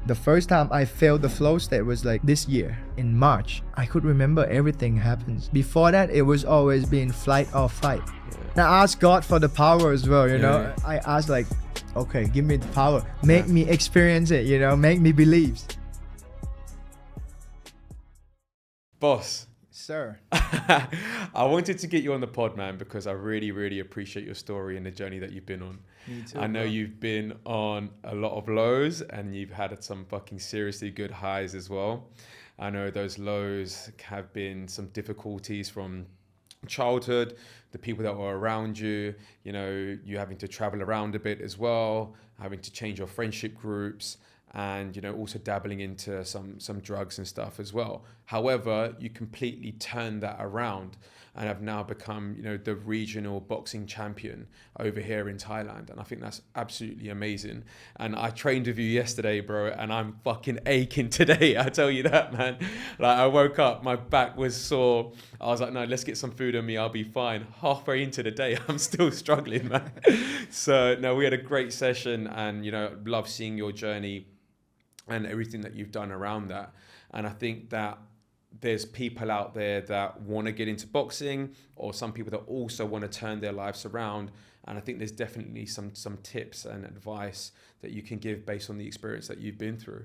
The first time I felt the flow state was like this year in March. I could remember everything happens. Before that, it was always being flight or fight. And I asked God for the power as well, you know. I asked like, okay, give me the power. Make me experience it, you know, make me believe. Boss. Sir. I wanted to get you on the pod, man, because I really, really appreciate your story and the journey that you've been on. Me too, I know bro. you've been on a lot of lows and you've had some fucking seriously good highs as well. I know those lows have been some difficulties from childhood, the people that were around you, you know, you having to travel around a bit as well, having to change your friendship groups, and, you know, also dabbling into some drugs and stuff as well. However, you completely turned that around and have now become, you know, the regional boxing champion over here in Thailand. And I think that's absolutely amazing. And I trained with you yesterday, bro, and I'm fucking aching today. I tell you that, man. Like, I woke up, my back was sore. I was like, no, let's get some food on me. I'll be fine. Halfway into the day, I'm still struggling, man. So, no, we had a great session and, you know, love seeing your journey and everything that you've done around that. And I think that there's people out there that want to get into boxing, or some people that also want to turn their lives around. And I think there's definitely some tips and advice that you can give based on the experience that you've been through.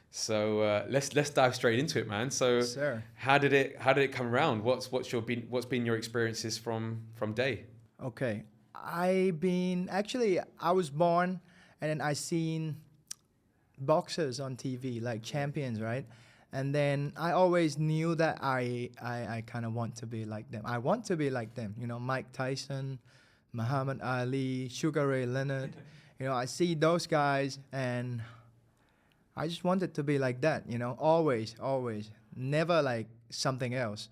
So let's dive straight into it, man. So Sir. how did it come around? What's been your experiences from day? Okay. I was born and then I seen boxers on TV, like champions, right? And then I always knew that I kind of want to be like them. I want to be like them, you know, Mike Tyson, Muhammad Ali, Sugar Ray Leonard. You know, I see those guys and I just wanted to be like that, you know, always, never like something else.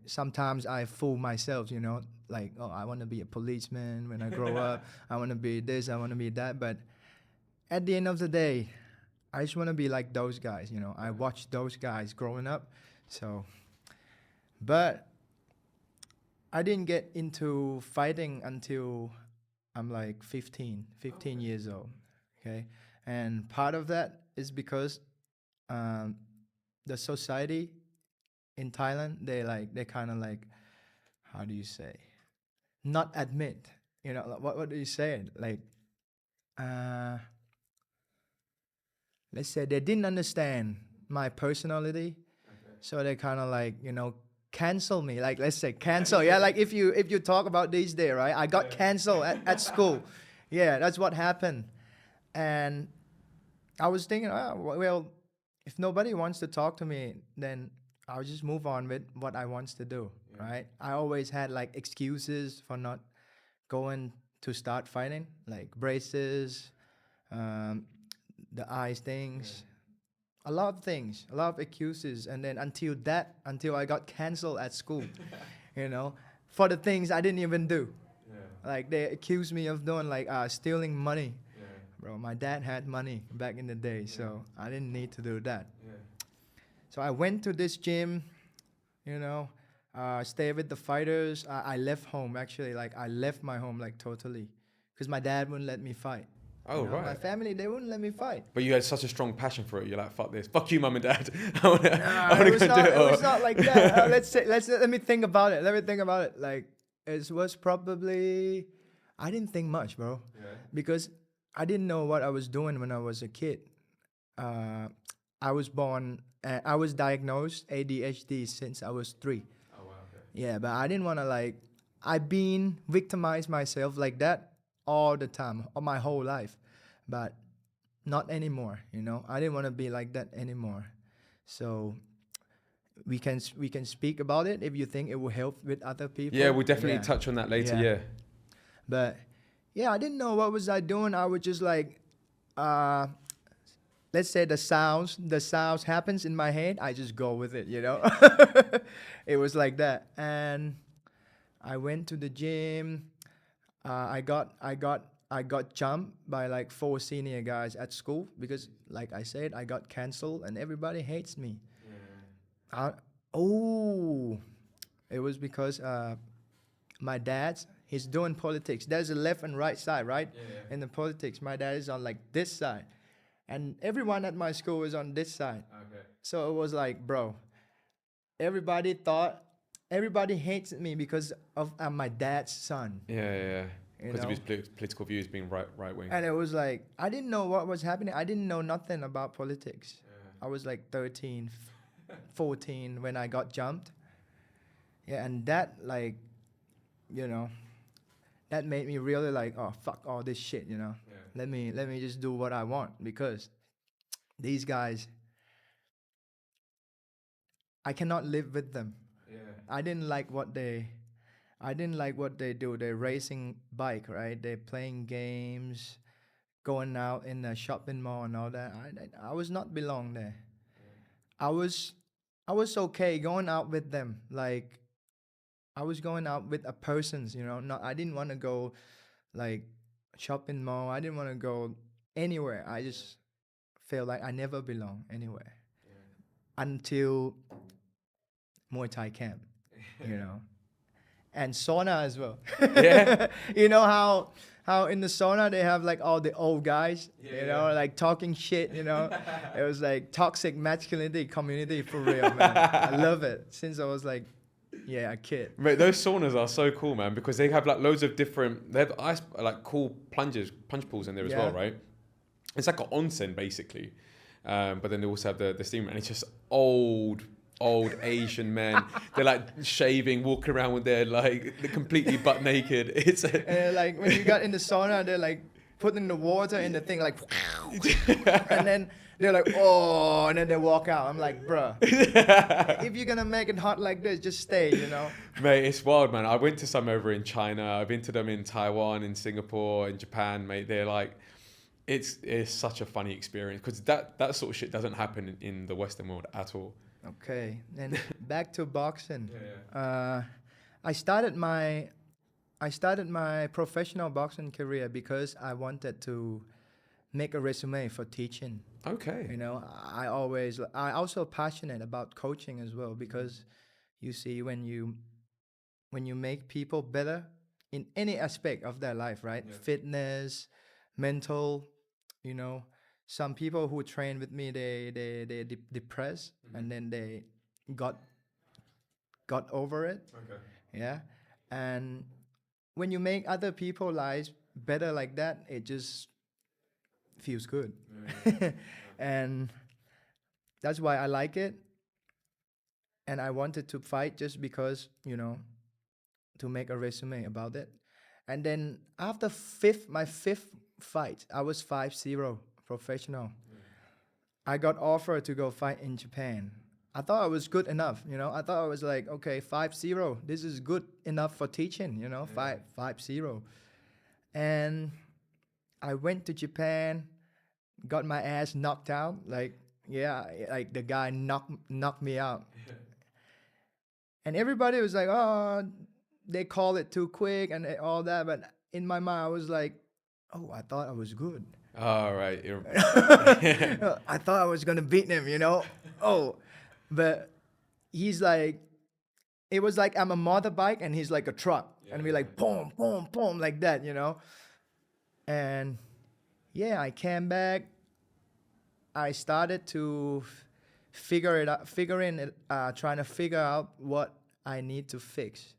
Sometimes I fool myself, you know, like, oh, I want to be a policeman when I grow up. I want to be this, I want to be that. But at the end of the day, I just want to be like those guys, you know. I watched those guys growing up. So, but I didn't get into fighting until I'm like 15 years old, okay? And part of that is because the society in Thailand, they kind of like, how do you say? Not admit, you know, what do you say? Like, let's say they didn't understand my personality, so they kind of like, you know, cancel me. Like, let's say cancel. Yeah, like if you talk about these days, right? I got canceled at school. Yeah, that's what happened. And I was thinking, oh, well, if nobody wants to talk to me, then I'll just move on with what I want to do, right? I always had like excuses for not going to start fighting, like braces, the eyes things, a lot of things, a lot of excuses. And then until I got canceled at school, you know, for the things I didn't even do. Like they accused me of doing like stealing money. Bro, my dad had money back in the day, so I didn't need to do that. So I went to this gym, you know, stay with the fighters. I left home actually, like I left my home like totally, because my dad wouldn't let me fight. Oh, You know, right. my family, they wouldn't let me fight. But you had such a strong passion for it. You're like, fuck this. Fuck you, mum and dad. I want It to was go not, do it. it was not like that. Let me think about it. Like, it was probably, I didn't think much, bro. Because I didn't know what I was doing when I was a kid. I was diagnosed ADHD since I was 3. Oh, wow. Okay. Yeah, but I didn't want to like, I've been victimized myself like that all the time, all my whole life, but not anymore, you know. I didn't want to be like that anymore. So we can speak about it if you think it will help with other people. Yeah, we'll definitely touch on that later. Yeah. But yeah, I didn't know what was I doing. I was just like, let's say the sounds happens in my head, I just go with it, you know. It was like that. And I went to the gym. I got jumped by like 4 senior guys at school because, like I said, I got canceled and everybody hates me. It was because my dad's, he's doing politics. There's a left and right side, right? In the politics, my dad is on like this side. and everyone at my school was on this side. Okay. So it was like, bro, everybody thought, everybody hates me because of I'm my dad's son, Yeah. you Because of know. his political views being right wing. And it was like, I didn't know what was happening. I didn't know nothing about politics. I was like 13, 14 when I got jumped. Yeah, and that, like, you know, that made me really like, oh, fuck all this shit, you know. Yeah. Let me just do what I want, because these guys, I cannot live with them. Yeah. I didn't like what they do. They're racing bike, right? They're playing games, going out in the shopping mall and all that. I was not belong there. I was I was okay going out with them. Like, I was going out with a persons, you know. Not, I didn't want to go like shopping mall. I didn't want to go anywhere. I just felt like I never belong anywhere until Muay Thai camp, you know, and sauna as well. Yeah. You know how in the sauna they have like all the old guys, you know, like talking shit, you know. It was like toxic masculinity community for real, man. I love it since I was like, yeah, a kid. Mate, those saunas are so cool, man, because they have like loads of different. They have like cool punch pools in there as well, Yeah. right? It's like an onsen basically, but then they also have the steam, and it's just old Asian men. They're like shaving, walking around with their like they're completely butt naked. It's And like when you got in the sauna, they're like putting the water in the thing, like, and then they're like, oh, and then they walk out. I'm like, bruh, if you're gonna make it hot like this, just stay, you know. Mate, it's wild, man. I went to some over in China. I've been to them in Taiwan, in Singapore, in Japan, mate. They're like, it's such a funny experience because that sort of shit doesn't happen in the Western world at all. Okay, then back to boxing. Yeah. I started my professional boxing career because I wanted to make a resume for teaching. Okay. You know, I also passionate about coaching as well, because you see, when you make people better in any aspect of their life, right? Yeah. Fitness, mental, you know, some people who train with me, they depressed, and then they got over it. Okay. Yeah. And when you make other people's lives better like that, it just feels good. And that's why I like it. And I wanted to fight just because, you know, to make a resume about it. And then after my fifth fight, I was 5-0 professional. I got offered to go fight in Japan. I thought I was good enough, you know. I thought I was like, okay, 5-0. This is good enough for teaching, you know, 5-0. And I went to Japan, got my ass knocked out. Like, yeah, like the guy knocked me out. And everybody was like, oh, they call it too quick and all that. But in my mind, I was like, oh, I thought I was good. All right. I thought I was going to beat him, you know. Oh, but he's like, it was like I'm a motorbike and he's like a truck. And we're like, boom, boom, boom, like that, you know. And yeah, I came back. I started to trying to figure out what I need to fix.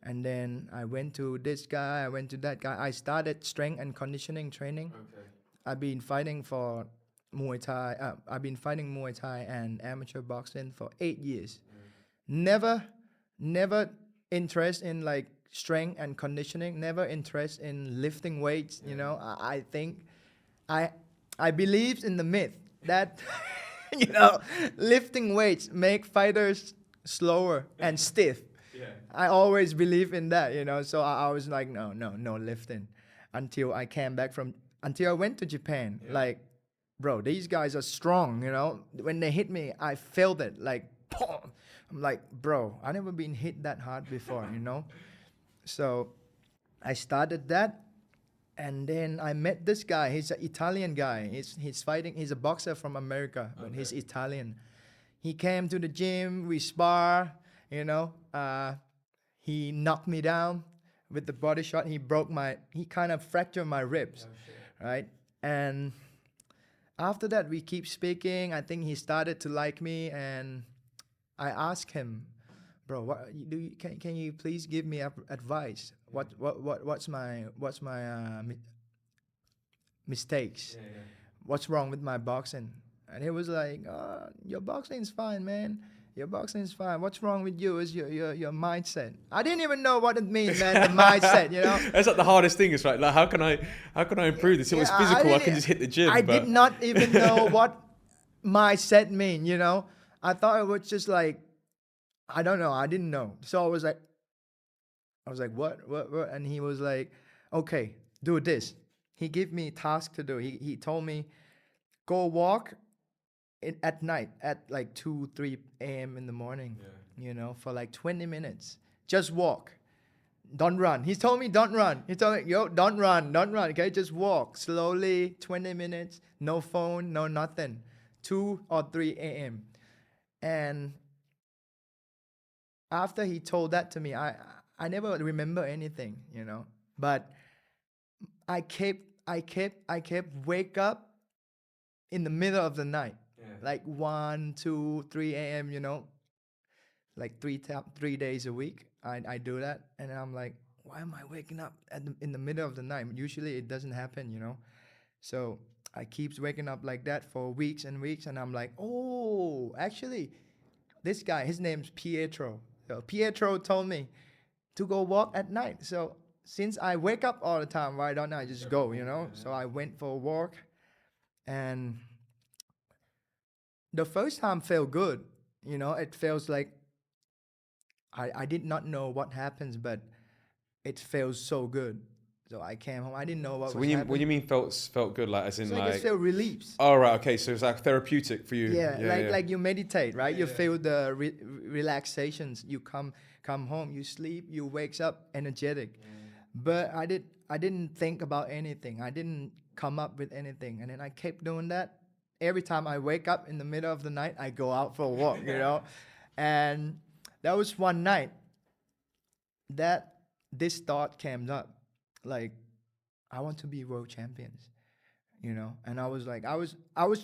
And then I went to this guy, I went to that guy. I started strength and conditioning training. Okay. I've been fighting for Muay Thai. I've been fighting Muay Thai and amateur boxing for 8 years. Never interest in like strength and conditioning. Never interest in lifting weights. You know, I think I believe in the myth that you know, lifting weights make fighters slower and stiff. Yeah. I always believe in that, you know. So I was like, no lifting, until I went to Japan. Yeah. Like, bro, these guys are strong, you know. When they hit me, I felt it, like, boom. I'm like, bro, I never been hit that hard before, you know. So I started that, and then I met this guy. He's an Italian guy. He's fighting. He's a boxer from America, but he's Italian. He came to the gym. We spar, you know. He knocked me down with the body shot. He kind of fractured my ribs, right? And after that, we keep speaking. I think he started to like me, and I asked him, bro, can you please give me advice? What's my mistakes? What's wrong with my boxing? And he was like, your boxing is fine, man. Your boxing is fine. What's wrong with you is your mindset. I didn't even know what it means, man. The mindset, you know. That's like the hardest thing. Is right. Like, how can I improve this? If it was physical, I can just hit the gym. I did not even know what mindset mean. You know, I thought it was just like, I don't know. I didn't know. So I was like, what? And he was like, okay, do this. He gave me a task to do. He told me, go walk at night at like 2-3 a.m. in the morning, you know, for like 20 minutes. Just walk. Don't run. He told me don't run. He told me, yo, don't run. Okay, just walk slowly, 20 minutes, no phone, no nothing. 2 or 3 a.m. And after he told that to me, I never remember anything, you know. But I kept wake up in the middle of the night, like 1, 2, 3 a.m. You know, like 3 days a week. I do that, and I'm like, why am I waking up in the middle of the night? Usually it doesn't happen, you know. So I keeps waking up like that for weeks and weeks, and I'm like, oh, actually, this guy, his name's Pietro. So Pietro told me to go walk at night. So since I wake up all the time, why don't I just go, you know? So I went for a walk, and the first time felt good. You know, it feels like I did not know what happens, but it feels so good. So I came home. I didn't know what was happening. When you mean felt good, like as in It's like I feel relief. Oh right, okay. So it's like therapeutic for you. Yeah, like you meditate, right? You feel the relaxations. You come home, you sleep, you wakes up energetic. But I didn't think about anything. I didn't come up with anything, and then I kept doing that. Every time I wake up in the middle of the night, I go out for a walk, you know. And that was one night that this thought came up, like, I want to be world champions, you know. And I was like, I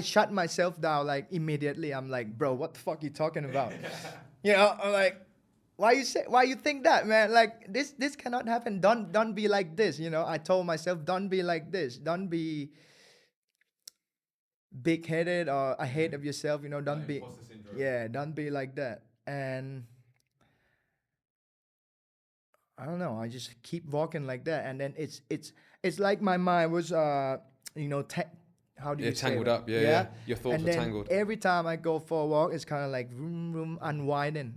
shut myself down like immediately. I'm like, bro, what the fuck you talking about? You know, I'm like, why you think that, man? Like this cannot happen. Don't be like this, you know. I told myself, don't be like this. Don't be big-headed or ahead of yourself, you know. Don't be, don't be like that. And I don't know. I just keep walking like that, and then it's like my mind was you know, how do you say tangled it? up. Yeah. Your thoughts And are then tangled. every time I go for a walk, it's kind of like vroom, unwinding,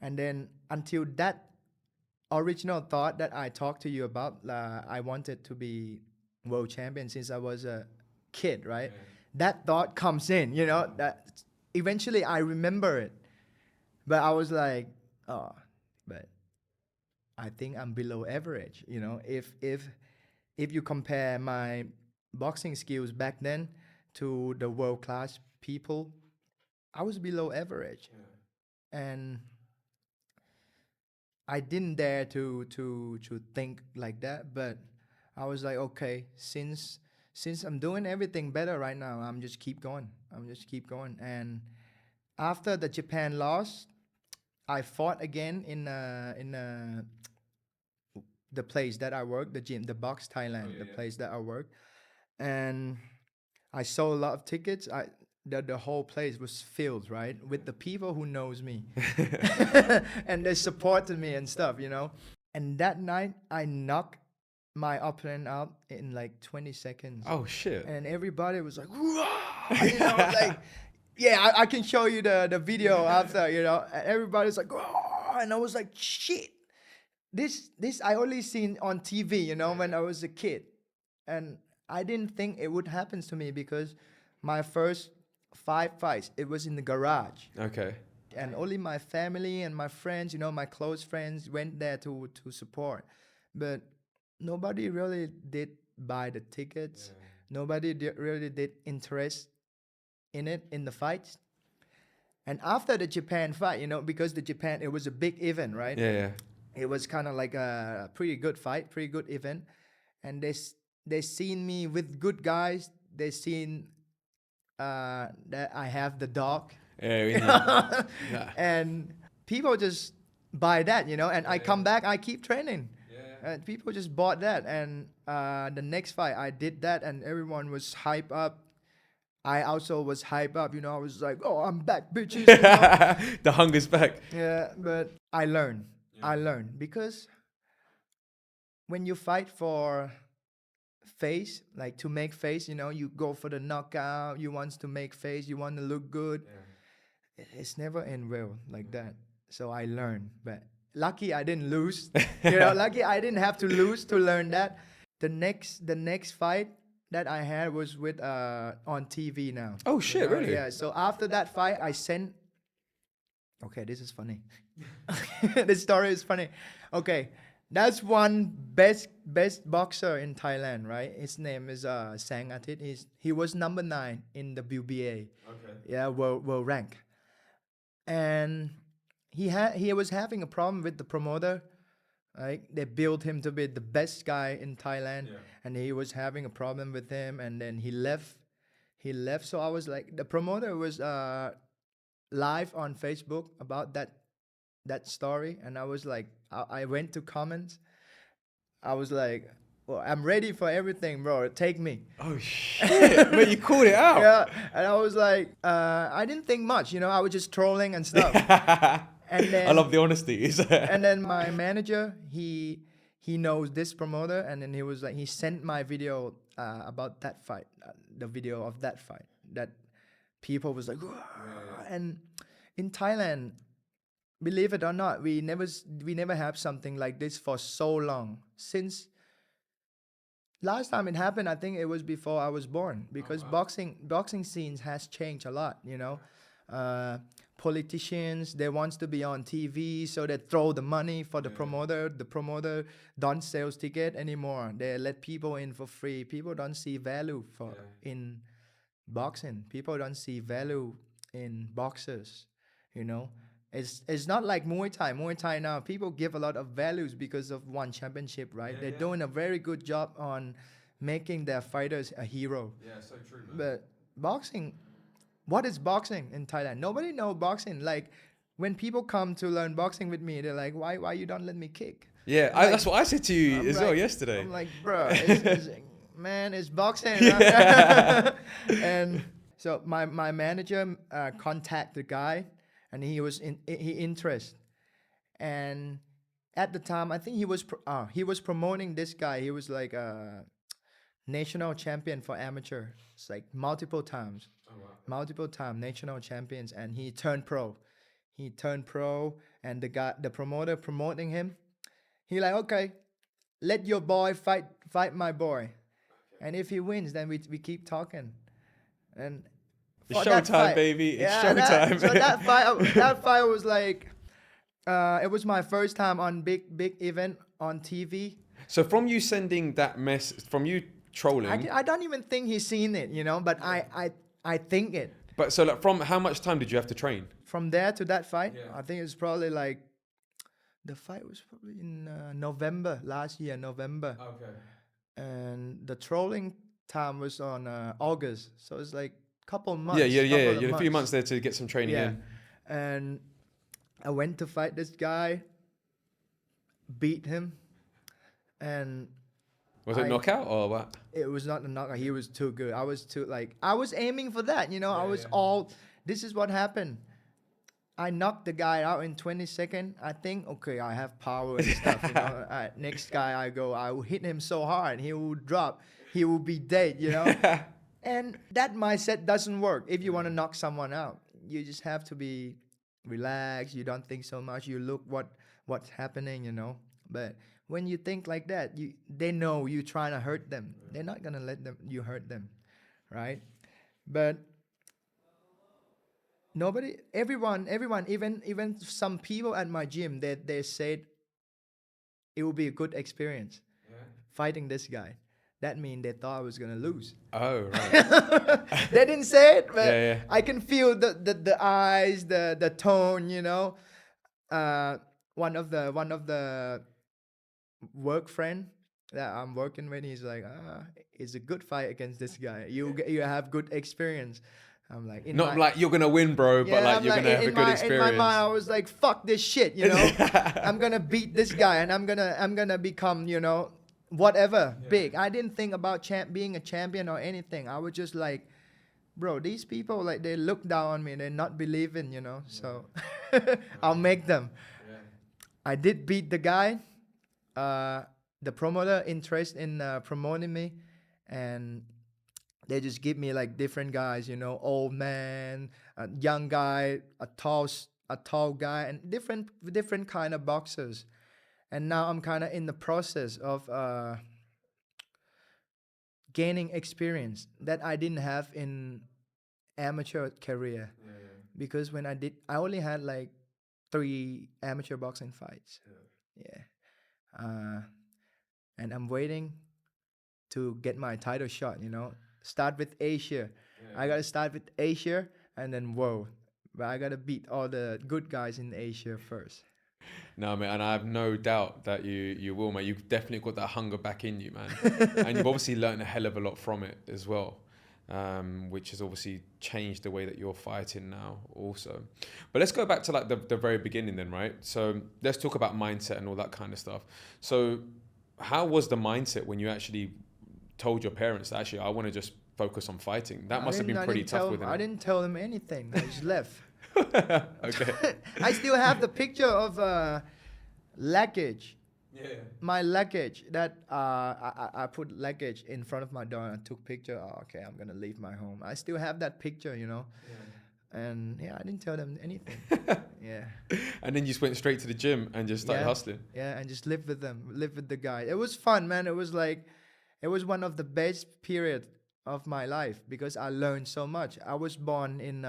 and then until that original thought that I talked to you about, I wanted to be world champion since I was a kid, right? That thought comes in, you know. That eventually I remember it, but I was like, oh, but I think I'm below average, you know. If you compare my boxing skills back then to the world class people, I was below average, and I didn't dare to think like that. But I was like, okay, since I'm doing everything better right now, I'm just keep going. And after the Japan loss, I fought again in the place that I work, the gym, the Box Thailand, place that I work, and I sold a lot of tickets. The whole place was filled, right, with the people who knows me, and they supported me and stuff, you know. And that night, I knocked my opponent out in like 20 seconds. Oh shit! And everybody was like, "Whoa!" You know, like, yeah, I can show you the video after, you know. And everybody's like, "Whoa!" And I was like, "Shit." This I only seen on TV, you know, when I was a kid, and I didn't think it would happen to me because my first 5 fights, it was in the garage, Okay. and only my family and my friends, you know, my close friends went there to support, but nobody really did buy the tickets. Nobody really did interest in it, in the fights. And after the Japan fight, you know, because it was a big event, right? Yeah. It was kind of like a pretty good fight, pretty good event. And they seen me with good guys. They seen that I have the dog. Yeah, we need- yeah. And people just buy that, and I come back, I keep training. And people just bought that. And the next fight, I did that, and everyone was hype up. I also was hype up, I was like, oh, I'm back, bitches. The hunger's back. Yeah, but I learned. I learned because when you fight for face, like to make face, you go for the knockout, you want to make face, you want to look good. It's never end well like that. So I learned, but lucky I didn't lose. Lucky I didn't have to lose to learn that. The next fight that I had was with on TV now. Oh shit, really? Yeah. So after that fight, I sent. Okay, this is funny. This story is funny. Okay, that's one best boxer in Thailand, right? His name is Sang Atit. He was number 9 in the WBA. Okay. Yeah, world rank. And he was having a problem with the promoter. Right? They built him to be the best guy in Thailand, and he was having a problem with him, and then he left. So I was like, the promoter was live on Facebook about that story, and I was like, I went to comments. I was like, well, I'm ready for everything, bro. Take me. Oh shit! But you called it out. Yeah, and I was like, I didn't think much, I was just trolling and stuff. And then I love the honesty. and then my manager, he knows this promoter, and then he was like, he sent my video about that fight, the video of that fight. That people was like, and in Thailand, believe it or not, we never have something like this for so long. Since last time it happened, I think it was before I was born, because boxing scenes has changed a lot. Politicians, they wants to be on TV, so they throw the money for the promoter. The promoter don't sell ticket anymore. They let people in for free. People don't see value in boxing. People don't see value in boxers. It's not like Muay Thai. Muay Thai now, people give a lot of values because of one championship, right? They're doing a very good job on making their fighters a hero. Yeah, so true, man. But boxing. What is boxing in Thailand? Nobody know boxing. Like, when people come to learn boxing with me, they're like, why you don't let me kick? Yeah, that's what I said to you as well yesterday. I'm like, bro, it's boxing. And so my manager contacted the guy, and he was interested. And at the time, I think he was promoting this guy. He was like a national champion for amateur. It's like multiple times. Multiple time national champions, and he turned pro. And the promoter promoting him, he like, okay, let your boy fight my boy, and if he wins, then we keep talking. And it's showtime, baby. It's showtime. So that fight was like, it was my first time on big event on TV. So from you sending that mess, from you trolling, I don't even think he's seen it, but I think it. But so like, from how much time did you have to train? From there to that fight, I think it's probably like, the fight was probably in November, last year, November. Okay. And the trolling time was on August. So it's like a couple months. Yeah. You had a few months there to get some training in. And I went to fight this guy, beat him, and... Was it knockout or what? It was not a knockout. He was too good. I was aiming for that, this is what happened. I knocked the guy out in 20 seconds. I think, okay, I have power and stuff. Next guy I will hit him so hard, he will drop. He will be dead, And that mindset doesn't work if you want to knock someone out. You just have to be relaxed. You don't think so much. You look what's happening, But when you think like that, they know you're trying to hurt them. They're not gonna let you hurt them, right? But everyone, even some people at my gym, they said it will be a good experience fighting this guy. That means they thought I was gonna lose. Oh, right. They didn't say it, but I can feel the eyes, the tone, One of the work friend, that I'm working with. He's like, it's a good fight against this guy. You have good experience. I'm like in Not my like you're gonna win, bro, but yeah. like I'm you're like gonna have a good in my mind. experience. I was like, fuck this shit. You know, I'm gonna beat this guy, and I'm gonna become whatever big. I didn't think about being a champion or anything. I was just like, bro, these people like they look down on me. They're not believing. So I'll make them. I did beat the guy. Uh, the promoter interest in promoting me, and they just give me like different guys, old man, a young guy, a tall guy, and different kind of boxers. And now I'm kind of in the process of gaining experience that I didn't have in amateur career, because when I only had like 3 amateur boxing fights. Yeah. Uh, and I'm waiting to get my title shot. Start with Asia. I gotta start with Asia, and then whoa, but I gotta beat all the good guys in Asia first. No, man, and I have no doubt that you will, man. You've definitely got that hunger back in you, man, and you've obviously learned a hell of a lot from it as well, which has obviously changed the way that you're fighting now, also. But let's go back to like the very beginning, then, right? So let's talk about mindset and all that kind of stuff. So, how was the mindset when you actually told your parents that actually I want to just focus on fighting? That must have been pretty tough with them. I didn't tell them anything. I just left. Okay. I still have the picture of luggage. Yeah. My luggage that I put luggage in front of my door and I took picture. Oh, okay, I'm gonna leave my home. I still have that picture, and yeah, I didn't tell them anything. Yeah. And then you just went straight to the gym and just started hustling. Yeah, and just live with them, live with the guy. It was fun, man. It was like, it was one of the best period of my life because I learned so much. I was born in.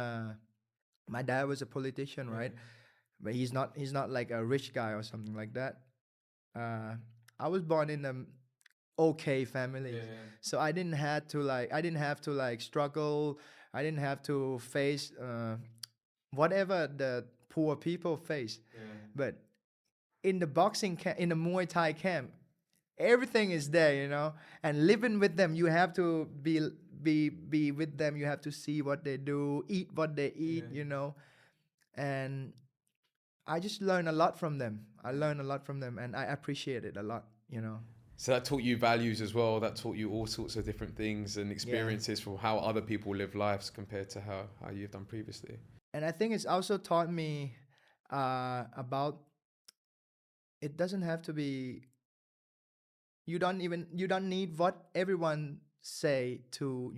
My dad was a politician, right? But he's not like a rich guy or something like that. Uh, I was born in a okay family, so I didn't have to like struggle. I didn't have to face whatever the poor people face. But in the in the Muay Thai camp, everything is there, and living with them, you have to be with them. You have to see what they do, eat what they eat, and I just learn a lot from them. I learn a lot from them, and I appreciate it a lot. So that taught you values as well. That taught you all sorts of different things and experiences from how other people live lives compared to how you've done previously. And I think it's also taught me about it doesn't have to be. You don't need what everyone say to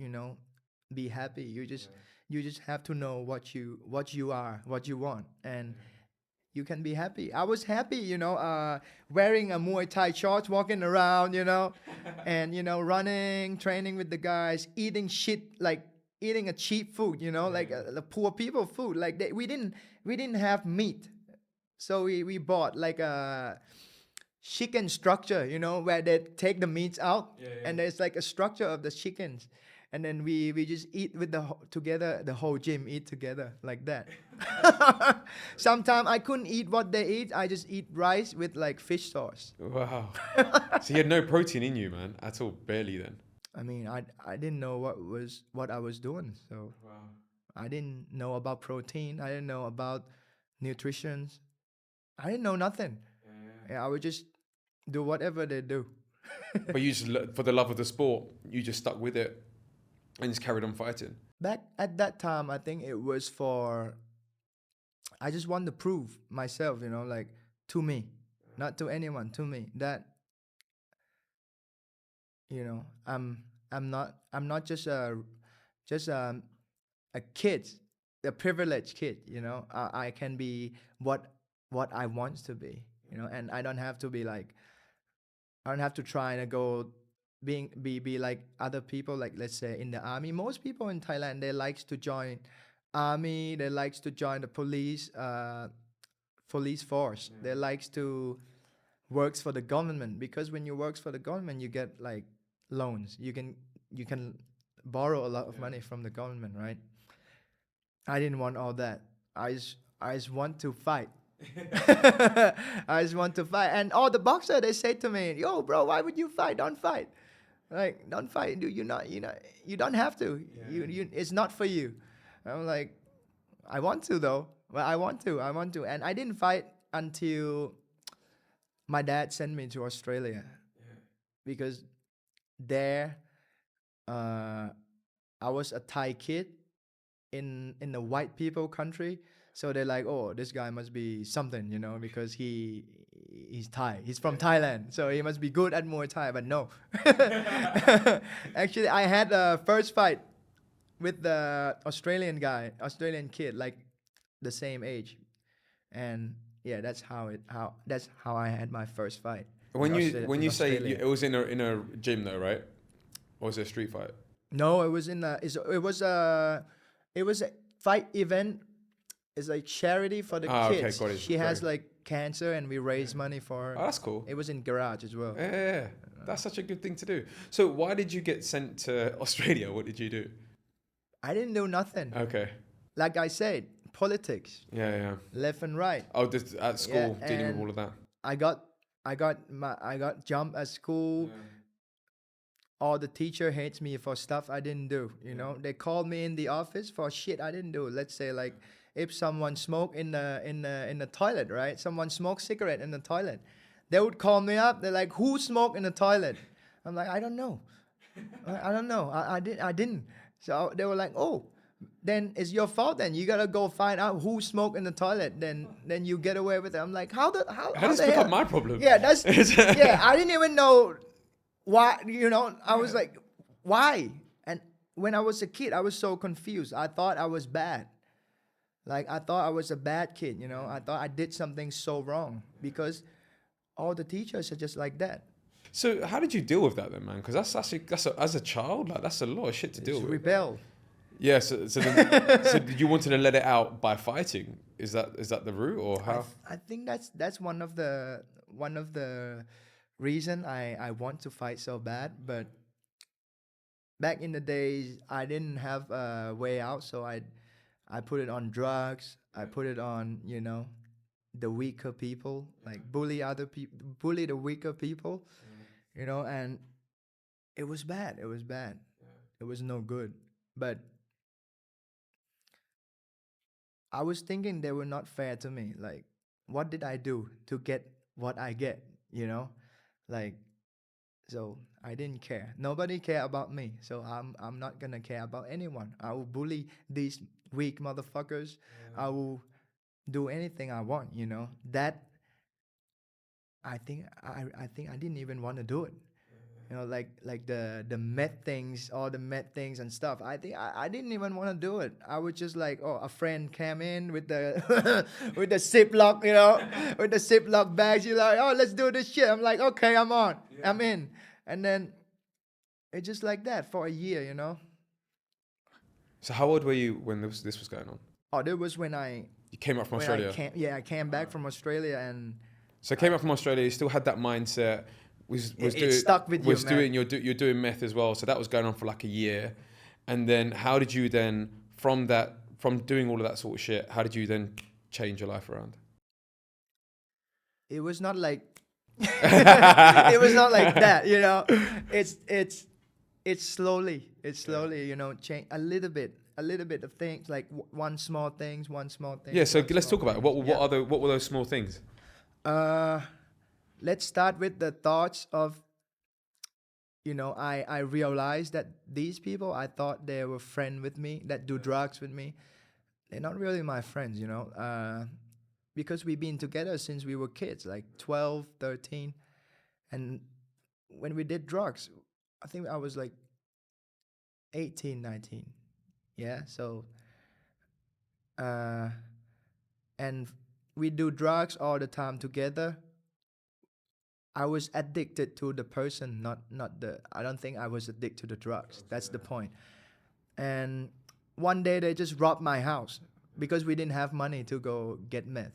be happy. You just have to know what you are, what you want, and you can be happy. I was happy, wearing a Muay Thai shorts, walking around, and running, training with the guys, eating shit like eating a cheap food, like the poor people food. Like we didn't have meat, so we bought like a chicken structure, where they take the meats out, and there's like a structure of the chickens, and then we just eat with together, the whole gym eat together like that. Sometimes I couldn't eat what they eat. I just eat rice with like fish sauce. Wow. So you had no protein in you, man, at all, barely then. I mean, I didn't know what I was doing, so I didn't know about protein. I didn't know about nutrition. I didn't know nothing. Yeah, I would just do whatever they do. But you just, for the love of the sport, you just stuck with it and just carried on fighting. Back at that time, I think it was I just wanted to prove myself, like to me, not to anyone, to me, that I'm not just a kid, a privileged kid. I can be what I want to be. And I don't have to be like, I don't have to try and go be like other people, like let's say in the army. Most people in Thailand, they likes to join army, they likes to join the police force. They likes to works for the government, because when you works for the government, you get like loans. You can borrow a lot of money from the government, right? I didn't want all that. I just want to fight. I just want to fight. And all the boxer, they say to me, "Yo, bro, why would you fight? Don't fight. Like, don't fight. You don't have to. It's not for you." I'm like, I want to though. Well, I want to. And I didn't fight until my dad sent me to Australia because there, uh, I was a Thai kid in the white people country. So they're like, oh, this guy must be something, because he's Thai. He's from Thailand, so he must be good at Muay Thai. But no, actually, I had a first fight with the Australian kid, like the same age, and yeah, that's how I had my first fight. When you say Australia. it was in a gym though, right? Or was it a street fight? No, it was it was a fight event. It's like charity for the Okay, kids. got it. She got has it. like cancer, and we raise money for her. Oh, that's cool. It was in garage as well. Yeah. That's such a good thing to do. So why did you get sent to Australia? What did you do? I didn't do nothing. Okay. Like I said, politics, Yeah. left and right. Oh, this, at school, Yeah, dealing with and all of that. I got jumped at school. All the teacher hates me for stuff I didn't do. They called me in the office for shit I didn't do. Let's say like if someone smoked in the toilet, right? Someone smoked cigarette in the toilet. They would call me up. They're like, "Who smoked in the toilet?" I'm like, "I don't know. I don't know. I didn't." So they were like, "Oh, then it's your fault. Then you gotta go find out who smoked in the toilet. Then you get away with it." I'm like, "How How the does this hell?" become my problem? Yeah, that's yeah. I didn't even know why. I was like, why? And when I was a kid, I was so confused. I thought I was bad. Like I thought I was a bad kid. I thought I did something so wrong because all the teachers are just like that. So how did you deal with that then, man? Because as a child, like that's a lot of shit to deal with. Rebel. Yeah. So did you wanted to let it out by fighting? Is that the route or how? I think that's one of the reason I want to fight so bad. But back in the days, I didn't have a way out, so I put it on drugs. I put it on the weaker people, like bully other people, bully the weaker people, and it was bad. It was bad. It was no good. But I was thinking they were not fair to me. Like, what did I do to get what I get? Like, so I didn't care. Nobody cared about me. So I'm not gonna care about anyone. I will bully these weak motherfuckers. I will do anything I want. That I think I didn't even want to do it. Like the med things, all the med things and stuff. I think I didn't even want to do it. I was just like, oh, a friend came in with the with the Ziploc, with the Ziploc bags. You're like, oh, let's do this shit. I'm like, okay, I'm on. Yeah. I'm in. And then it's just like that for a year, So how old were you when this was going on? Oh, that was when You came up from Australia. I came back from Australia and. So came up from Australia. You still had that mindset. It stuck with you, man. You're doing meth as well. So that was going on for like a year. And then how did you then from doing all of that sort of shit? How did you then change your life around? It was not like. It was not like that, It's slowly, change a little bit of things, like one small thing. Yeah, so let's talk about it. What were those small things? Let's start with the thoughts of, I realized that these people, I thought they were friends with me, that do drugs with me. They're not really my friends, because we've been together since we were kids, like 12, 13. And when we did drugs, I think I was like 18, 19. Yeah, so, and we do drugs all the time together. I was addicted to the person, I don't think I was addicted to the drugs. That's the point. And one day they just robbed my house because we didn't have money to go get meth.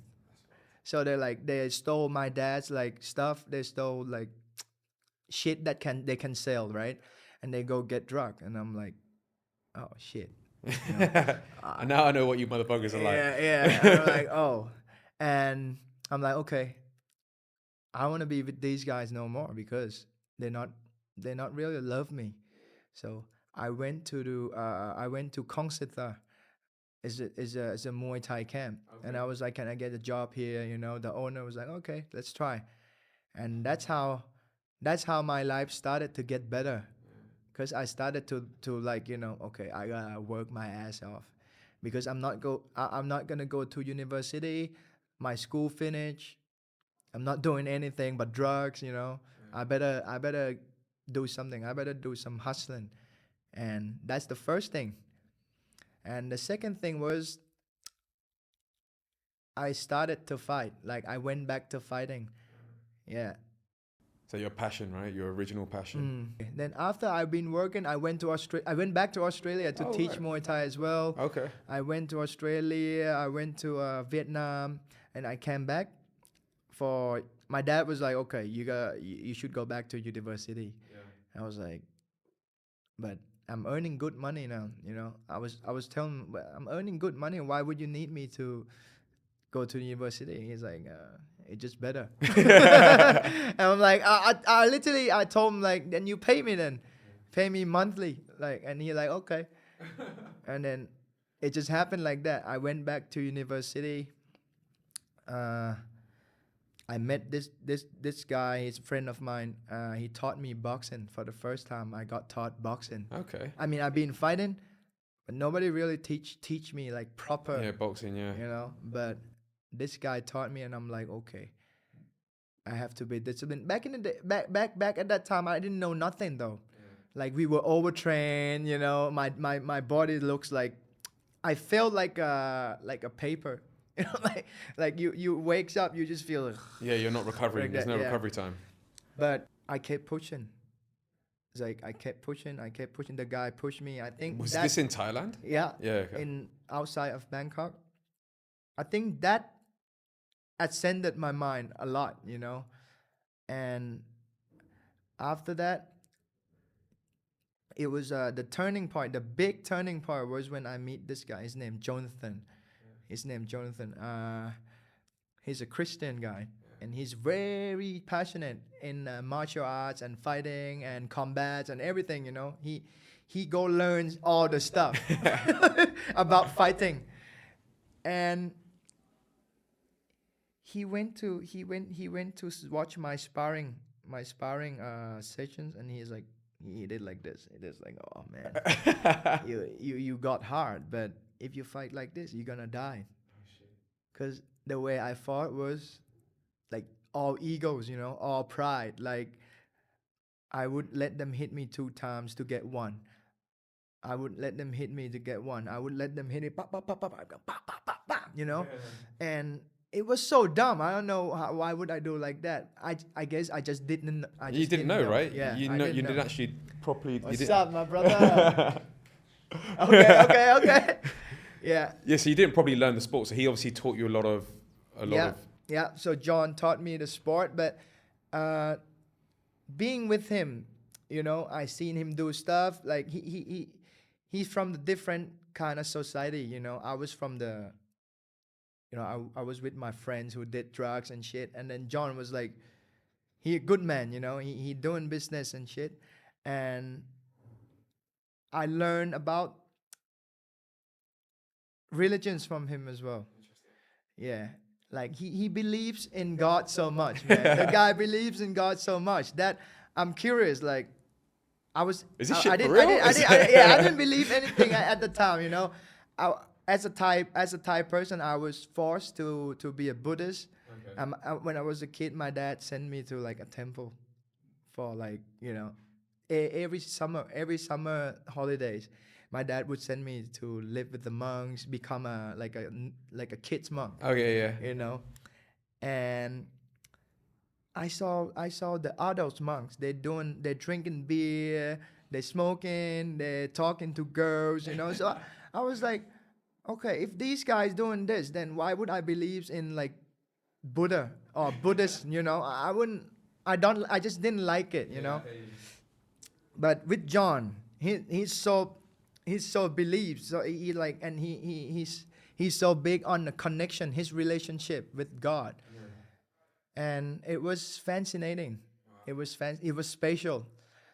So they stole my dad's like stuff. They stole like shit that they can sell, right? And they go get drug. And I'm like, oh shit. And now I know what you motherfuckers are like. Yeah. And I'm like, oh. And I'm like, okay, I want to be with these guys no more because they're not they're not really love me. So I went to Kongsitha. Is a Muay Thai camp, and I was like, can I get a job here? You know, the owner was like, okay, let's try, and that's how my life started to get better, because I started to like, you know, okay, I gotta work my ass off, because I'm not gonna go to university, my school finish, I'm not doing anything but drugs, you know. I better do something. I better do some hustling. And that's the first thing. And the second thing was I started to fight. Like I went back to fighting. Yeah. So your passion, right? Your original passion. Then after I've been working, I went to Australia. I went back to Australia to Oh, teach right. Muay Thai as well. Okay. I went to Australia. I went to Vietnam, and I came back. For my dad was like, okay, you should go back to university. I was like, but I'm earning good money now. You know, I was telling him, "Well, I'm earning good money. Why would you need me to go to university?" He's like, it's just better. And I'm like, I literally I told him like, then you pay me then, pay me monthly, like, and he like, okay. And then it just happened like that. I went back to university. I met this guy. He's a friend of mine. He taught me boxing for the first time. I got taught boxing. Okay. I mean, I've been fighting, but nobody really teach me like proper. Yeah, boxing. Yeah. You know. But this guy taught me, and I'm like, okay, I have to be disciplined. Back in the day, back at that time, I didn't know nothing though. Like we were overtrained. You know, my body looks like, I felt like a paper. You know, like you wakes up, you just feel like, Yeah, you're not recovering. Like There's that, no yeah. recovery time. but I kept pushing. It's like I kept pushing. The guy pushed me. I think Was that, this in Thailand? yeah, Yeah. Okay. in outside of Bangkok. I think that ascended my mind a lot, you know. And after that, it was the turning point. The big turning point was when I meet this guy. His name Jonathan. His name Jonathan. He's a Christian guy, and he's very passionate in martial arts and fighting and combat and everything. You know, he go learns all the stuff about fighting, and he went to watch my sparring sessions, and he's like, he did like this. It is like, oh man, you got hard, but if you fight like this, you're gonna die. Because the way I fought was like all egos, you know, all pride. Like I would let them hit me 2 times to get one. I would let them hit me to get one. I would let them hit me, pop, pop, pop, pop, pop, pop, pop, pop, pop, you know. And it was so dumb. I don't know why would I do like that. I guess I just didn't. You didn't know, right? Yeah, You I know, didn't you know. didn't actually properly. What's up, my brother? Okay. Yeah. Yeah, so you didn't probably learn the sport. So he obviously taught you a lot of. Yeah. So John taught me the sport, but being with him, you know, I seen him do stuff like he's from the different kind of society. You know, I was from the, you know, I was with my friends who did drugs and shit, and then John was like, he a good man, you know, he doing business and shit, and I learned about religions from him as well. Yeah. Like he believes in God so much, man. The guy believes in God so much that I'm curious. Like I was, Is this I shit didn't, for real? I didn't believe anything at the time, you know. As a Thai person, I was forced to be a Buddhist. Okay. When I was a kid, my dad sent me to like a temple for like, you know, every summer holidays. My dad would send me to live with the monks, become like a kid's monk. Okay, yeah. You know, and I saw the adult monks. They're drinking beer, they're smoking, they're talking to girls. You know, so I was like, okay, if these guys doing this, then why would I believe in like Buddha or Buddhist? You know, I wouldn't. I just didn't like it. You know. But with John, he's so believes. So he like, and He's so big on the connection, his relationship with God. And it was fascinating. It was special.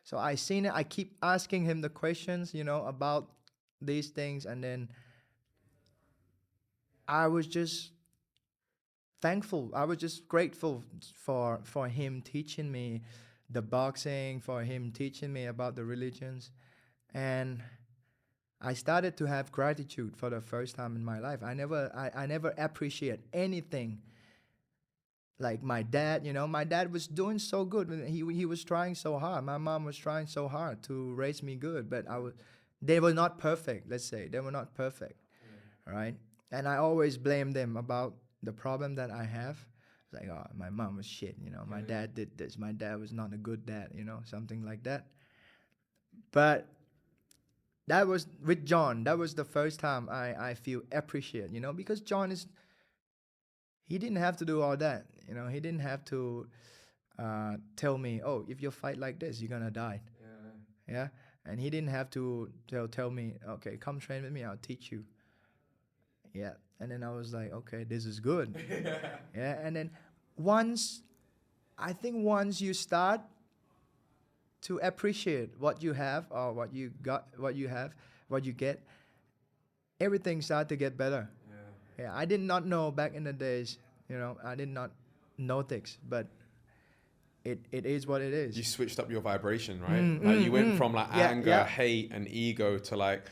So I seen it. I keep asking him the questions, about these things, and then I was just thankful. I was just grateful for him teaching me the boxing, for him teaching me about the religions, and I started to have gratitude for the first time in my life. I never appreciate anything like my dad. My dad was doing so good. He was trying so hard. My mom was trying so hard to raise me good, but they were not perfect. Let's say they were not perfect, right? And I always blame them about the problem that I have. It's like, oh, my mom was shit. My dad did this. My dad was not a good dad. Something like that. But that was with John. That was the first time I feel appreciated. Because he didn't have to do all that. He didn't have to tell me, oh, if you fight like this, you're gonna die. Yeah. And he didn't have to tell me, okay, come train with me, I'll teach you. Yeah. And then I was like, okay, this is good. Yeah. And then I think once you start to appreciate what you have or what you get, everything starts to get better. Yeah, I did not know back in the days, I did not notice, but it is what it is. You switched up your vibration, right? You went from like anger, hate, and ego to like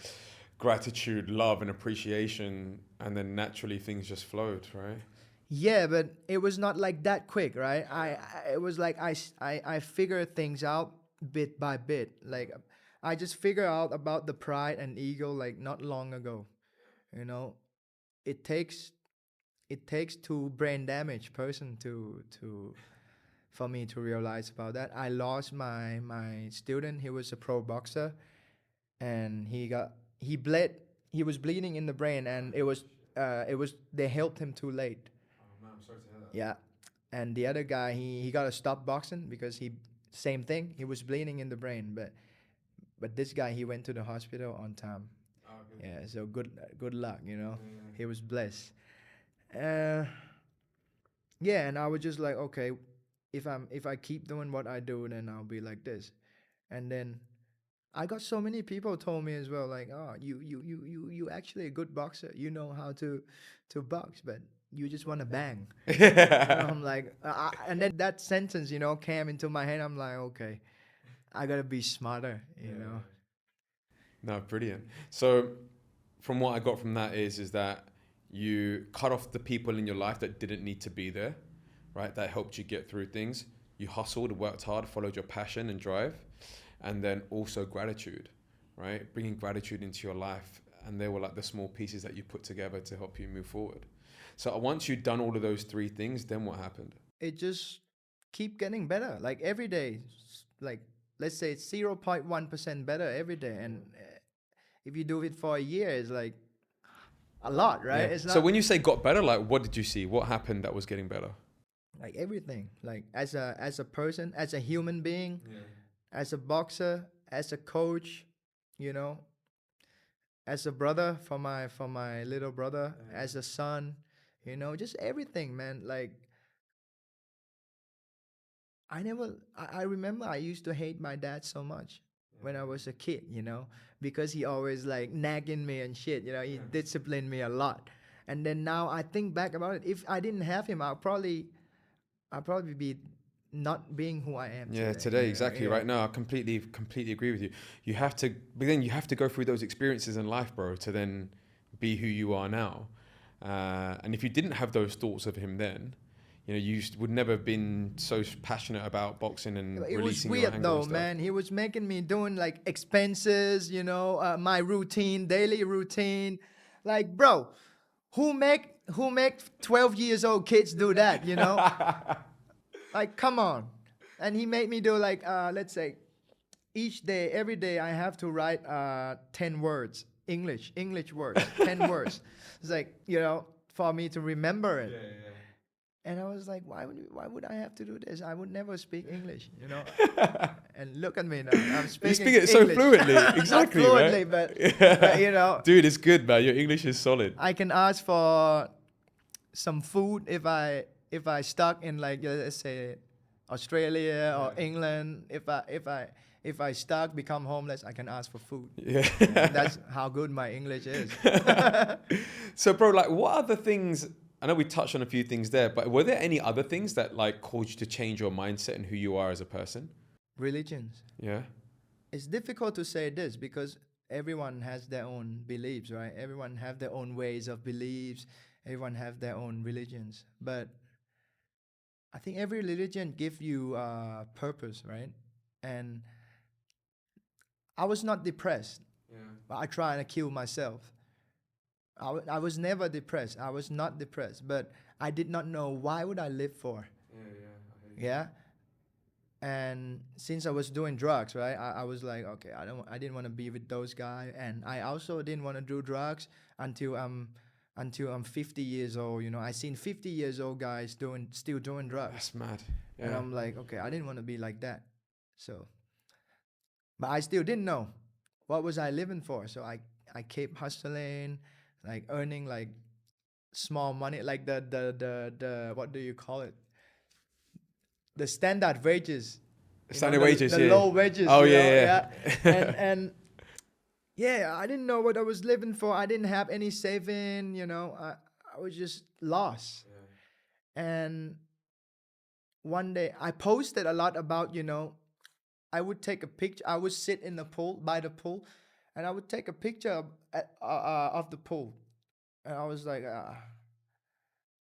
gratitude, love, and appreciation, and then naturally things just flowed, right? Yeah, but it was not like that quick, right? It was like I figured things out bit by bit. Like I just figured out about the pride and ego like not long ago. It takes to brain damaged person to for me to realize about that. I lost my student. He was a pro boxer, and he bled. He was bleeding in the brain, and it was they helped him too late. Oh man, I'm sorry to hear that. Yeah, and the other guy he got to stop boxing because same thing. He was bleeding in the brain, but this guy he went to the hospital on time. Oh, good. Yeah, so good luck. He was blessed. Uh, yeah, and I was just like, okay, if I keep doing what I do, then I'll be like this. And then I got so many people told me as well, like, oh, you actually a good boxer. You know how to box, but you just want to bang. I'm like, and then that sentence, came into my head. I'm like, okay, I gotta be smarter, No, brilliant. So from what I got from that is that you cut off the people in your life that didn't need to be there, right? That helped you get through things. You hustled, worked hard, followed your passion and drive. And then also gratitude, right? Bringing gratitude into your life. And they were like the small pieces that you put together to help you move forward. So once you'd done all of those three things, then what happened? It just keep getting better. Like every day, like let's say it's 0.1% better every day. And if you do it for a year, it's like a lot, right? Yeah. It's not So when you say got better, like what did you see? What happened that was getting better? like everything. Like as a person, as a human being, as a boxer, as a coach, as a brother for my little brother, as a son, just everything, man. Like I remember I used to hate my dad so much when I was a kid, because he always like nagging me and shit, he disciplined me a lot. And then now I think back about it, if I didn't have him, I'll probably be not being who I am today exactly. Right now I completely agree with you. But then you have to go through those experiences in life, bro, to then be who you are now. And if you didn't have those thoughts of him then, you would never have been so passionate about boxing and releasing your anger. It was weird though, man. He was making me doing like expenses, my routine, daily routine. Like, bro, who make 12 years old kids do that, Like, come on. And he made me do like, let's say, every day I have to write 10 words, English words, 10 words. It's like, for me to remember it. And I was like, why would I have to do this? I would never speak English, you know. And look at me now. I'm You speaking speak it so English. fluently. Not Exactly, fluently, right? but, Yeah. but you know, Dude, it's good, man. Your English is solid. I can ask for some food if I stuck in like let's say Australia or England. If I stuck become homeless, I can ask for food. Yeah. And that's how good my English is. So, bro, like, what other things? I know we touched on a few things there, but were there any other things that like caused you to change your mindset and who you are as a person? Religions. Yeah. It's difficult to say this because everyone has their own beliefs, right? Everyone have their own ways of beliefs. Everyone have their own religions. But I think every religion give you purpose, right? And I was not depressed, but I tried to kill myself. I was never depressed. I was not depressed, but I did not know why would I live for. Yeah. And since I was doing drugs, right, I was like, okay, I didn't want to be with those guys, and I also didn't want to do drugs until I'm 50 years old. You know, I seen 50 years old guys still doing drugs, That's mad. and Yeah. I'm like, okay, I didn't want to be like that. So, but I still didn't know what was I living for. So I kept hustling, like earning like small money, like the what do you call it? The standard wages. Standard wages, the yeah. low wages. Oh, you know, yeah. and yeah, I didn't know what I was living for. I didn't have any saving. You know, I was just lost. And one day I posted a lot about, you know, I would take a picture. I would sit in the pool by the pool, and I would take a picture of the pool, and I was like,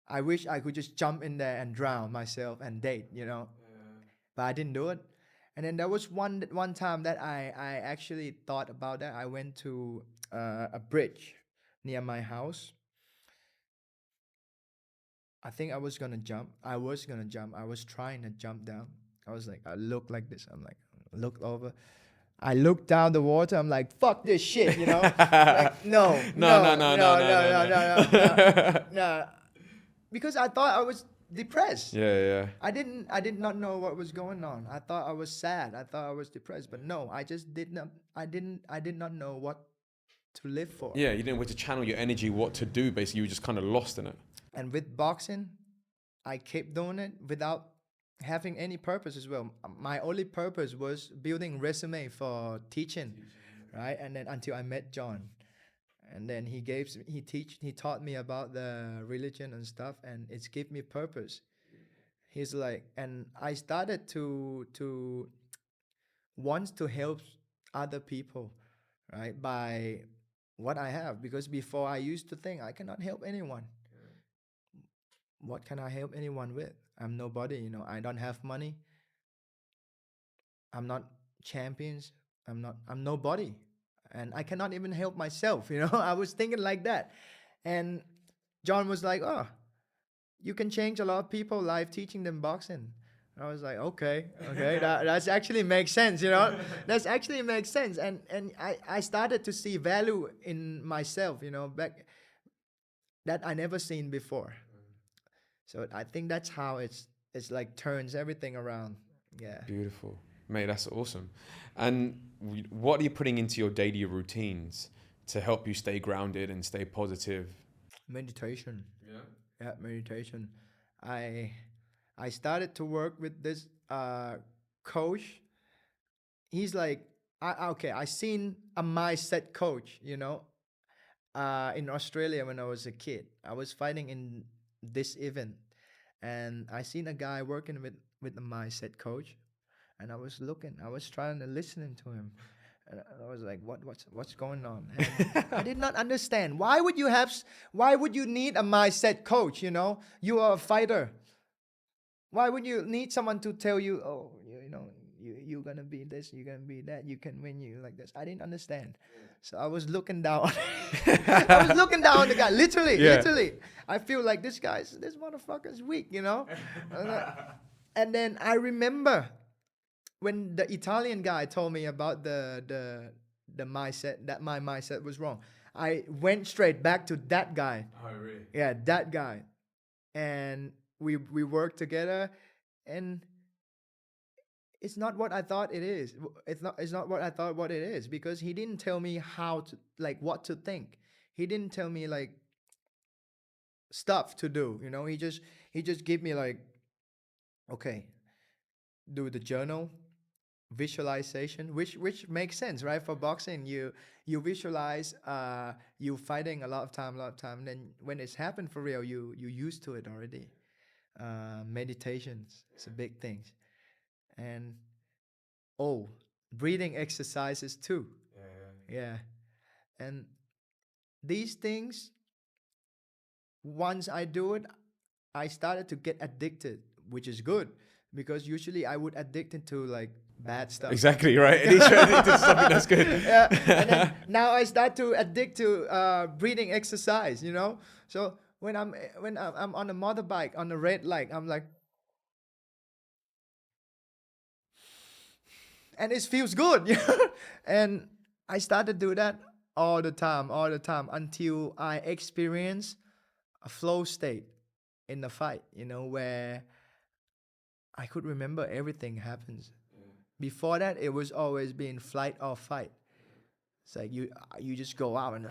I wish I could just jump in there and drown myself and date, you know. But I didn't do it. And then there was one time that I actually thought about that. I went to a bridge near my house. I think I was gonna jump. I was gonna jump. I was trying to jump down. I was like, I look like this. I'm like, look over. I looked down the water. I'm like, fuck this shit, you know. Like, no, no. Because I thought I was depressed. Yeah. I did not know what was going on. I thought I was sad. I thought I was depressed. But no, I just did not. I did not know what to live for. Yeah, you didn't know where to channel your energy, what to do. Basically, you were just kind of lost in it. And with boxing, I kept doing it without having any purpose as well. My only purpose was building resume for teaching, right? And then until I met John, and then he taught me about the religion and stuff, and it's gave me purpose. He's like, and I started to want to help other people, right? By what I have, because before I used to think I cannot help anyone. What can I help anyone with? I'm nobody, you know. I don't have money. I'm not champions. I'm nobody. And I cannot even help myself, you know. I was thinking like that. And John was like, oh, you can change a lot of people's life teaching them boxing. I was like, okay, that's actually makes sense, you know. That's actually makes sense. And I started to see value in myself, you know, back that I never seen before. So I think that's how it's like turns everything around. Yeah. Beautiful. Mate, that's awesome. And what are you putting into your daily routines to help you stay grounded and stay positive? Meditation. Yeah, meditation. I started to work with this coach. He's like, I seen a mindset coach, you know, in Australia when I was a kid. I was fighting in this event, and I seen a guy working with a mindset coach, and I was trying to listen to him, and I was like, what's going on? And I did not understand. Why would you need a mindset coach? You know, you are a fighter. Why would you need someone to tell you, oh, you know, you're gonna be this, you're gonna be that, you can win, you like this? I didn't understand. So I was looking down. I was looking down on the guy, literally. I feel like this motherfucker's weak, you know. And then I remember when the Italian guy told me about the mindset, that my mindset was wrong. I went straight back to that guy. Oh, really? Yeah, that guy. And we work together, and it's not what I thought it is. It's not what I thought what it is, because he didn't tell me how to, like, what to think. He didn't tell me like stuff to do. He just gave me like, okay, do the journal visualization, which makes sense, right? For boxing, you visualize you fighting a lot of time, and then when it's happened for real, you used to it already. Meditations, it's a big thing. And oh, breathing exercises too. Yeah. And these things, once I do it, I started to get addicted, which is good, because usually I would addicted to like bad stuff. Exactly right. And he's trying to do something that's good. Yeah, and then now I start to addict to breathing exercise. So when I'm on a motorbike on the red light, I'm like, and it feels good. And I started to do that all the time, until I experience a flow state in the fight, where I could remember everything happens. Before that, it was always being flight or fight. It's like you just go out and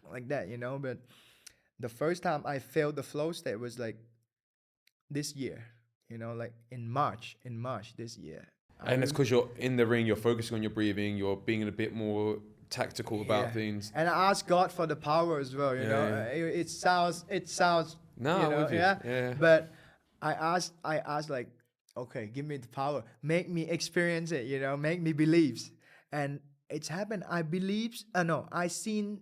like that. But the first time I felt the flow state was like this year, like in March this year. And it's because you're in the ring, you're focusing on your breathing, you're being a bit more tactical about Yeah. things. And I asked God for the power as well. It sounds. No, I'm with you. Yeah. Yeah. But I asked like, okay, give me the power, make me experience it. Make me believe, and it's happened. I believe. No, I seen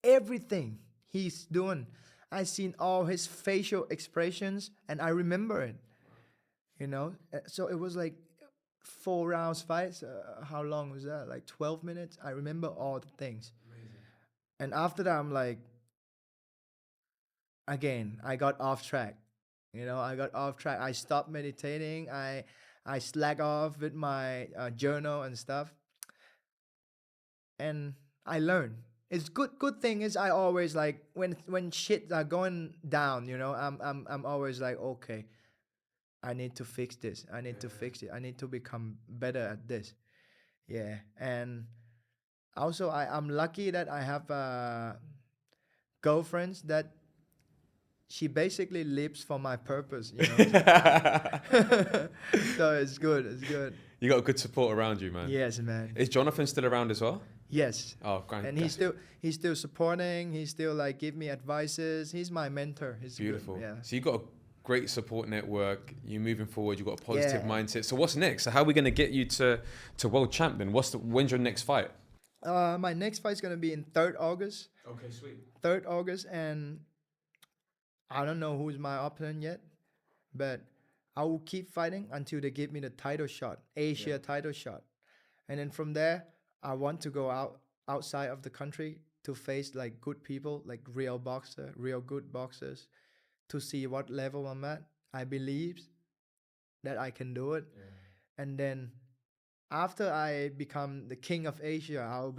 everything he's doing. I seen all his facial expressions, and I remember it. So it was like 4 rounds fights. How long was that? Like 12 minutes. I remember all the things. And after that, I'm like, again, I got off track. I got off track. I stopped meditating. I slack off with my journal and stuff, and I learned. It's good thing is, I always like, when shit are going down. I'm always like, okay, I need to fix this. I need to fix it. I need to become better at this. Yeah. And also, I'm lucky that I have girlfriends that she basically lives for my purpose. So it's good. It's good. You got good support around you, man. Yes, man. Is Jonathan still around as well? Yes. Oh, great. And he's still supporting. He's still like give me advices. He's my mentor. He's Beautiful. Good. Yeah. So you got a great support network. You're moving forward. You've got a positive Yeah. mindset. So what's next? So how are we going to get you to world champ then? When's your next fight? My next fight is gonna be in 3rd August. Okay, sweet. 3rd August, and I don't know who's my opponent yet, but I will keep fighting until they give me the title shot, Asia title shot, and then from there I want to go outside of the country to face like good people, like real good boxers, to see what level I'm at. I believe that I can do it, and then after I become the king of Asia, I'll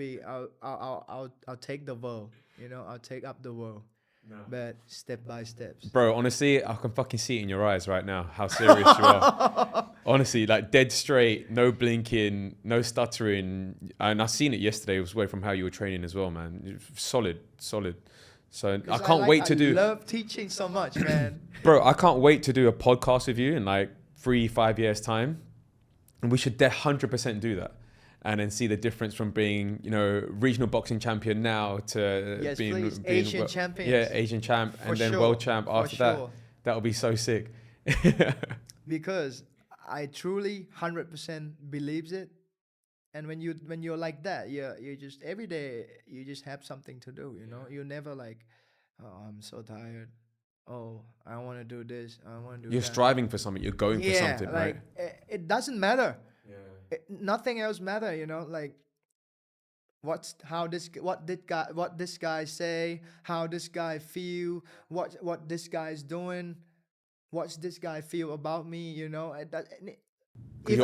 take the world. I'll take up the world. No. But step by steps. Bro, honestly, I can fucking see it in your eyes right now, how serious you are. Honestly, like dead straight, no blinking, no stuttering. And I seen it yesterday, it was away from how you were training as well, man. Solid. So I can't wait to do... I love teaching so much, man. Bro, I can't wait to do a podcast with you in like 3-5 years time. And we should 100% do that. And then see the difference from being, regional boxing champion now to Yes, being please. Asian champions. Yeah, Asian champ, For and then sure. world champ after For that. sure. That would be so sick. Because I truly 100% believes it. And when you're like that, you just every day you just have something to do. You never like, oh, I'm so tired. Oh, I want to do this. I want to do You're that. striving for something. You're going for something, right? It doesn't matter. Yeah. Nothing else matter. Like what this guy say, how this guy feel, what this guy's doing, what's this guy feel about me. If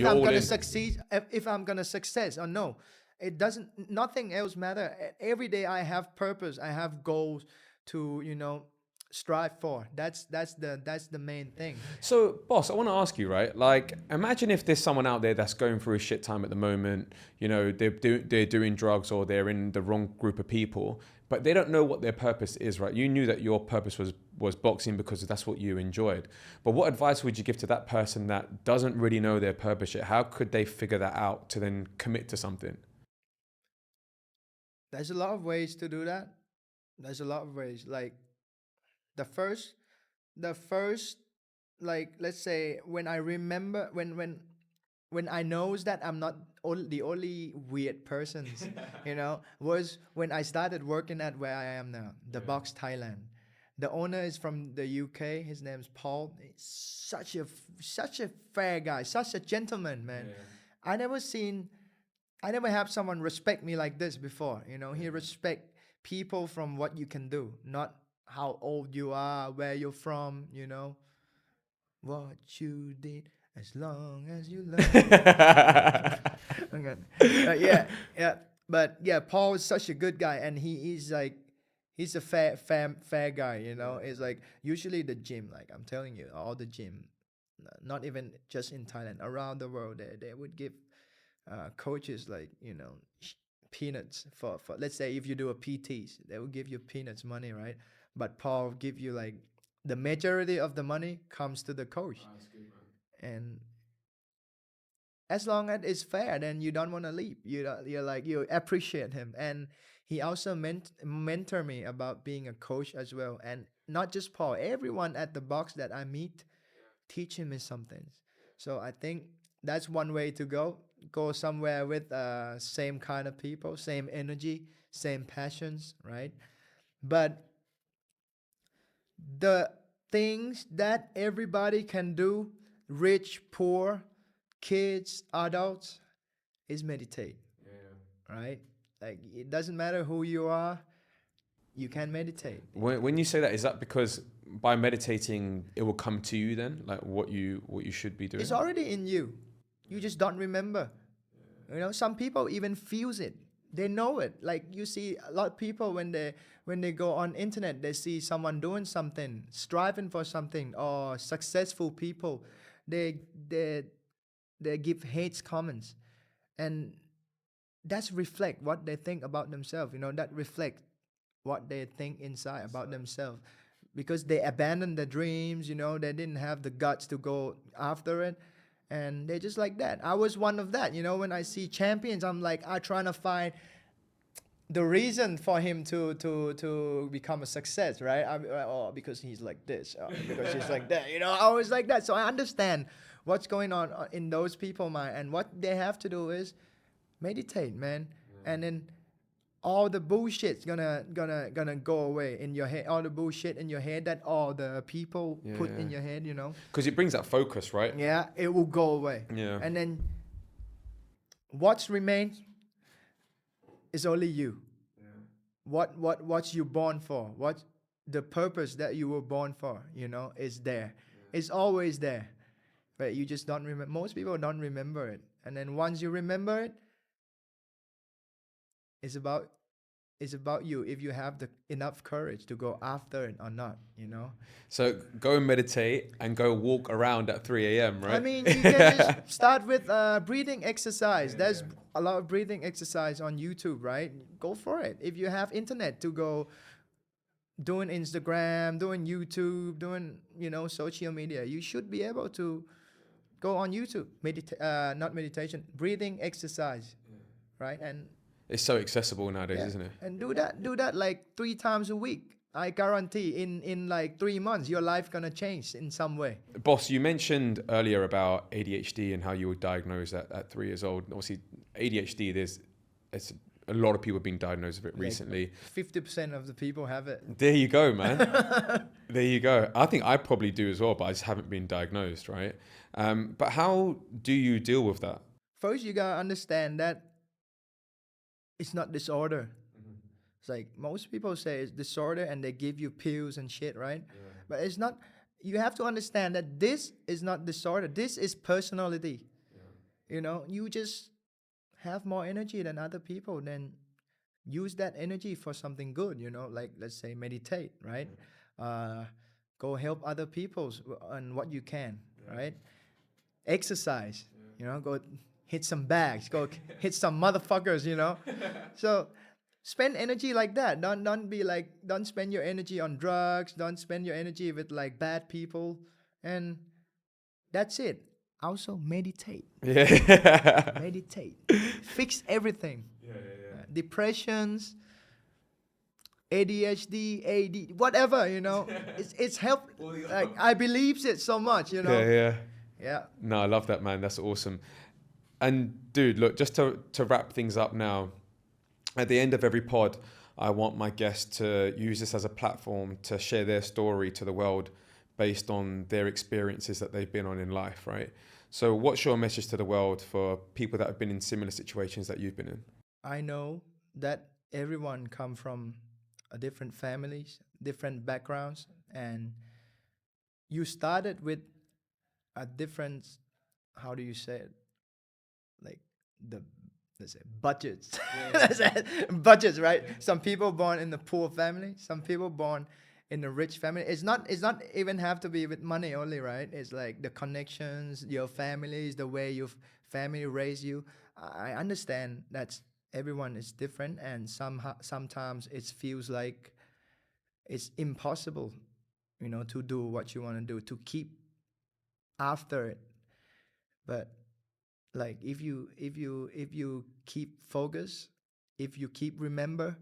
I'm gonna succeed, if I'm gonna success or no, it doesn't. Nothing else matter. Every day I have purpose. I have goals to strive for. That's the main thing. So, boss, I want to ask you, right? Like, imagine if there's someone out there that's going through a shit time at the moment. You know, they're doing drugs or they're in the wrong group of people, but they don't know what their purpose is, right? You knew that your purpose was boxing because that's what you enjoyed. But what advice would you give to that person that doesn't really know their purpose yet? How could they figure that out to then commit to something? There's a lot of ways to do that. There's a lot of ways. Like the first, the first, like let's say when I remember when I knows that I'm not the only weird persons, was when I started working at where I am now, the Box Thailand. The owner is from the UK. His name's Paul. He's such a fair guy, such a gentleman, man. I never seen, I never have someone respect me like this before. He respect people from what you can do, not how old you are, where you're from. What you did, as long as you love. Okay. Yeah. But yeah, Paul is such a good guy, and he's like, he's a fair guy. It's like usually the gym, like I'm telling you, all the gym, not even just in Thailand, around the world, they would give coaches like peanuts for let's say if you do a PTs, they will give you peanuts money, right? But Paul give you like the majority of the money comes to the coach. Oh, that's good, man. And as long as it's fair, then you don't want to leave. You're like, you appreciate him, and he also mentor me about being a coach as well. And not just Paul, everyone at the box that I meet, teaching me something. So I think that's one way to go somewhere with same kind of people, same energy, same passions, right? But the things that everybody can do, rich, poor, kids, adults, is meditate, right? Like it doesn't matter who you are, you can meditate. When you say that, is that because by meditating it will come to you then, like what you should be doing? It's already in you. You just don't remember. Some people even feels it. They know it. Like you see a lot of people when they go on internet, they see someone doing something, striving for something, or successful people, they give hates comments, and that's reflect what they think about themselves. That reflect what they think inside about themselves, because they abandoned their dreams. They didn't have the guts to go after it, and they're just like that. I was one of that. When I see champions, I'm like, I trying to find the reason for him to become a success, right? Because he's like this, because he's like that. I was like that. So I understand what's going on in those people mind, and what they have to do is meditate, man. And then all the bullshit's gonna go away in your head. All the bullshit in your head that all the people put in your head, Because it brings that focus, right? Yeah, it will go away. Yeah. And then what's remains is only you. What you born for? What the purpose that you were born for? Is there. It's always there, but you just don't remember. Most people don't remember it, and then once you remember it, it's about you, if you have the enough courage to go after it or not. So go and meditate and go walk around at 3 a.m., right? I mean, you can just start with breathing exercise. There's a lot of breathing exercise on YouTube, right? Go for it. If you have internet to go doing Instagram, doing YouTube, doing social media, you should be able to go on YouTube. Not meditation, breathing exercise, right? And It's so accessible nowadays, isn't it? And do that like 3 times a week. I guarantee in like 3 months, your life gonna change in some way. Boss, you mentioned earlier about ADHD and how you were diagnosed at 3 years old. Obviously, ADHD, there's a lot of people have been diagnosed with it recently. 50% of the people have it. There you go, man. There you go. I think I probably do as well, but I just haven't been diagnosed, right? But how do you deal with that? First, you gotta understand that it's not disorder. It's like most people say it's disorder and they give you pills and shit, right? But it's not. You have to understand that this is not disorder. This is personality. You just have more energy than other people. Then use that energy for something good. Like let's say meditate, right? Go help other people on what you can, right? Exercise, go hit some bags, go hit some motherfuckers, So spend energy like that. Don't spend your energy on drugs. Don't spend your energy with like bad people, and that's it. Also meditate. Yeah. Meditate. Fix everything. Yeah. Depressions, ADHD, AD, whatever, it's help. Like I believes it so much, Yeah. Yeah. No, I love that, man. That's awesome. And dude, look, just to wrap things up now, at the end of every pod, I want my guests to use this as a platform to share their story to the world based on their experiences that they've been on in life, right? So what's your message to the world for people that have been in similar situations that you've been in? I know that everyone come from a different families, different backgrounds, and you started with a different, how do you say it? Like the, let's say, budgets. Budgets, right? Some people born in the poor family, some people born in the rich family. It's not even have to be with money only, right? It's like the connections, your families, the way your family raised you. I understand that everyone is different, and sometimes it feels like it's impossible, to do what you want to do, to keep after it. But like if you keep focus, if you keep remember,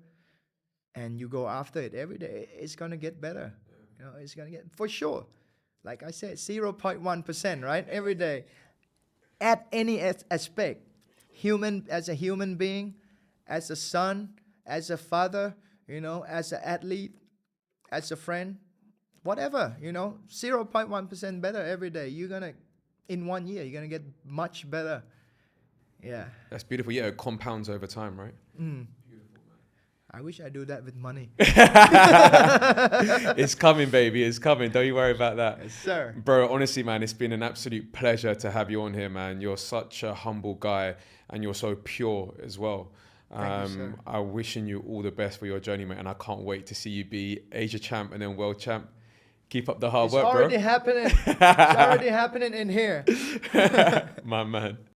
and you go after it every day, it's gonna get better. It's gonna get, for sure. Like I said, 0.1%, right? Every day, at any aspect, as a human being, as a son, as a father, as an athlete, as a friend, whatever, 0.1% better every day. In 1 year, you're gonna get much better. Yeah. That's beautiful. Yeah, it compounds over time, right? I wish I do that with money. It's coming, baby. It's coming. Don't you worry about that. Yes, sir. Bro, honestly, man, it's been an absolute pleasure to have you on here, man. You're such a humble guy, and you're so pure as well. Thank you, sir. I'm wishing you all the best for your journey, mate, and I can't wait to see you be Asia champ and then world champ. Keep up the hard work, bro. It's already happening. It's already happening in here. My man.